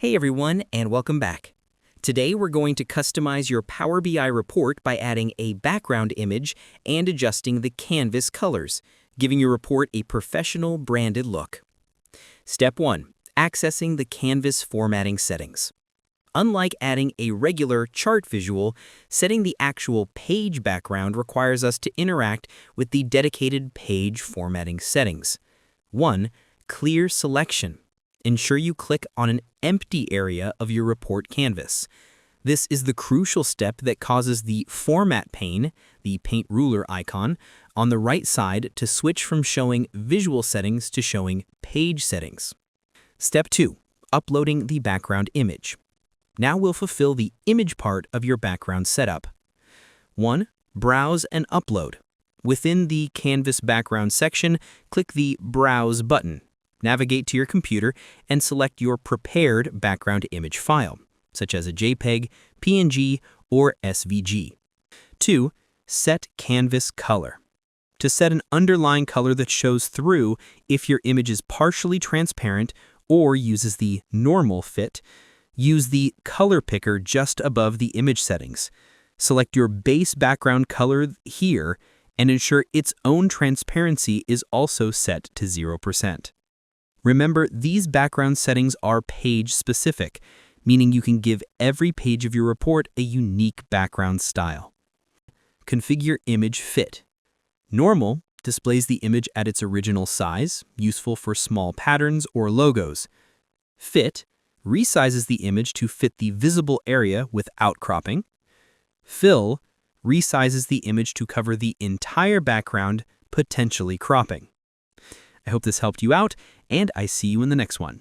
Hey everyone, and welcome back. Today we're going to customize your Power BI report by adding a background image and adjusting the canvas colors, giving your report a professional branded look. Step 1. Accessing the canvas formatting settings. Unlike adding a regular chart visual, setting the actual page background requires us to interact with the dedicated page formatting settings. 1. Clear selection. Ensure you click on an empty area of your report canvas. This is the crucial step that causes the Format pane, the paint ruler icon, on the right side to switch from showing visual settings to showing page settings. Step 2. Uploading the background image. Now we'll fulfill the image part of your background setup. 1. Browse and upload. Within the Canvas background section, click the Browse button. Navigate to your computer and select your prepared background image file, such as a JPEG, PNG, or SVG. 2. Set canvas color. To set an underlying color that shows through if your image is partially transparent or uses the normal fit, use the color picker just above the image settings. Select your base background color here and ensure its own transparency is also set to 0%. Remember, these background settings are page-specific, meaning you can give every page of your report a unique background style. Configure image fit. Normal displays the image at its original size, useful for small patterns or logos. Fit resizes the image to fit the visible area without cropping. Fill resizes the image to cover the entire background, potentially cropping. I hope this helped you out, and I see you in the next one.